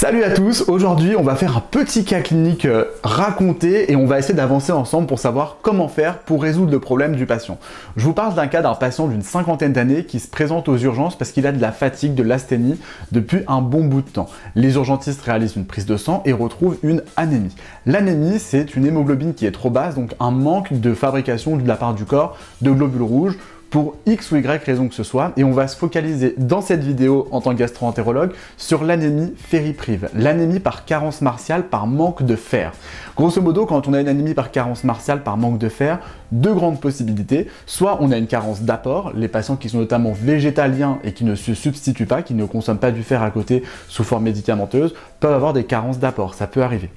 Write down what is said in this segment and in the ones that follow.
Salut à tous, aujourd'hui on va faire un petit cas clinique raconté et on va essayer d'avancer ensemble pour savoir comment faire pour résoudre le problème du patient. Je vous parle d'un cas d'un patient d'une cinquantaine d'années qui se présente aux urgences parce qu'il a de la fatigue, de l'asthénie depuis un bon bout de temps. Les urgentistes réalisent une prise de sang et retrouvent une anémie. L'anémie, c'est une hémoglobine qui est trop basse, donc un manque de fabrication de la part du corps de globules rouges pour X ou Y raison que ce soit, et on va se focaliser dans cette vidéo en tant que gastro-entérologue sur l'anémie fériprive, l'anémie par carence martiale par manque de fer. Grosso modo, quand on a une anémie par carence martiale par manque de fer, deux grandes possibilités, soit on a une carence d'apport, les patients qui sont notamment végétaliens et qui ne se substituent pas, qui ne consomment pas du fer à côté sous forme médicamenteuse, peuvent avoir des carences d'apport, ça peut arriver.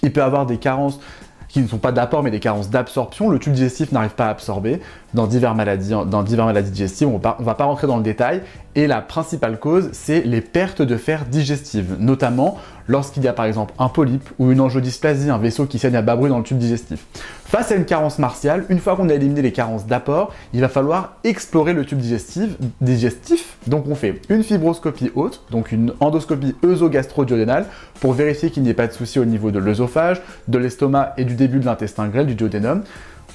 Il peut avoir des carences qui ne sont pas d'apport mais des carences d'absorption, le tube digestif n'arrive pas à absorber dans diverses maladies digestives, on va pas rentrer dans le détail, et la principale cause c'est les pertes de fer digestives, notamment lorsqu'il y a par exemple un polype ou une angiodysplasie, un vaisseau qui saigne à bas bruit dans le tube digestif. Face à une carence martiale, une fois qu'on a éliminé les carences d'apport, il va falloir explorer le tube digestif. Donc on fait une fibroscopie haute, donc une endoscopie œsogastro-duodénale pour vérifier qu'il n'y ait pas de souci au niveau de l'œsophage, de l'estomac et du début de l'intestin grêle, du duodénum.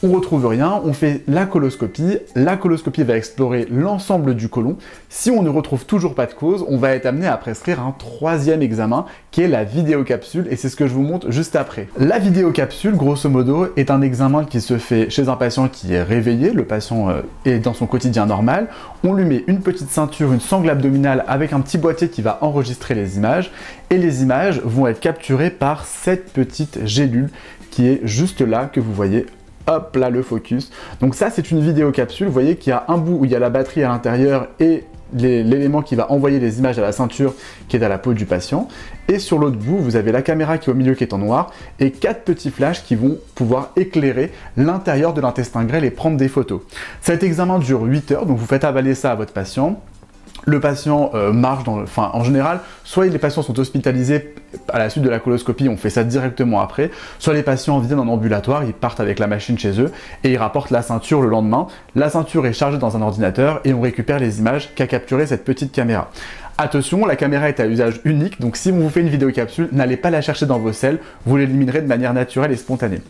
On retrouve rien, on fait la coloscopie va explorer l'ensemble du côlon. Si on ne retrouve toujours pas de cause, on va être amené à prescrire un troisième examen qui est la vidéocapsule, et c'est ce que je vous montre juste après. La vidéocapsule, grosso modo, est un examen qui se fait chez un patient qui est réveillé, le patient est dans son quotidien normal, on lui met une petite ceinture, une sangle abdominale avec un petit boîtier qui va enregistrer les images, et les images vont être capturées par cette petite gélule qui est juste là, que vous voyez. Hop là, le focus. Donc ça, c'est une vidéocapsule. Vous voyez qu'il y a un bout où il y a la batterie à l'intérieur et l'élément qui va envoyer les images à la ceinture qui est à la peau du patient. Et sur l'autre bout, vous avez la caméra qui est au milieu qui est en noir et 4 petits flashs qui vont pouvoir éclairer l'intérieur de l'intestin grêle et prendre des photos. Cet examen dure 8 heures, donc vous faites avaler ça à votre patient. Le patient marche en général, soit les patients sont hospitalisés à la suite de la coloscopie, on fait ça directement après, soit les patients viennent en ambulatoire, ils partent avec la machine chez eux et ils rapportent la ceinture le lendemain. La ceinture est chargée dans un ordinateur et on récupère les images qu'a capturées cette petite caméra. Attention, la caméra est à usage unique, donc si on vous fait une vidéocapsule, n'allez pas la chercher dans vos selles, vous l'éliminerez de manière naturelle et spontanée.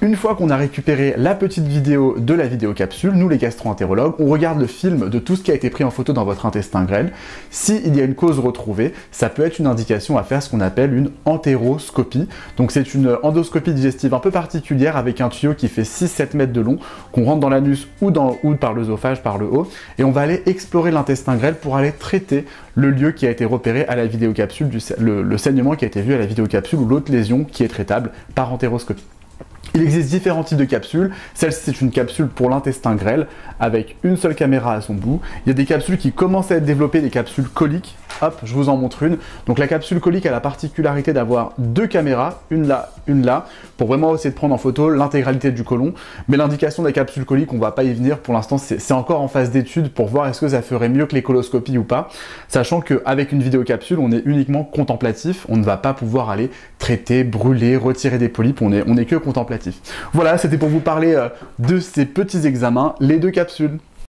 Une fois qu'on a récupéré la petite vidéo de la vidéocapsule, nous les gastro-entérologues, on regarde le film de tout ce qui a été pris en photo dans votre intestin grêle. S'il y a une cause retrouvée, ça peut être une indication à faire ce qu'on appelle une entéroscopie. Donc c'est une endoscopie digestive un peu particulière avec un tuyau qui fait 6-7 mètres de long, qu'on rentre dans l'anus ou par l'œsophage, par le haut, et on va aller explorer l'intestin grêle pour aller traiter le lieu qui a été repéré à la vidéocapsule, le saignement qui a été vu à la vidéocapsule ou l'autre lésion qui est traitable par entéroscopie. Il existe différents types de capsules. Celle-ci, c'est une capsule pour l'intestin grêle avec une seule caméra à son bout. Il y a des capsules qui commencent à être développées, des capsules coliques. Hop, je vous en montre une. Donc la capsule colique a la particularité d'avoir deux caméras, une là, pour vraiment essayer de prendre en photo l'intégralité du côlon. Mais l'indication des capsules coliques, on va pas y venir. Pour l'instant, c'est encore en phase d'étude pour voir est-ce que ça ferait mieux que les coloscopies ou pas. Sachant qu'avec une vidéocapsule, on est uniquement contemplatif. On ne va pas pouvoir aller traiter, brûler, retirer des polypes. On est que contemplatif. Voilà, c'était pour vous parler de ces petits examens, les deux capsules.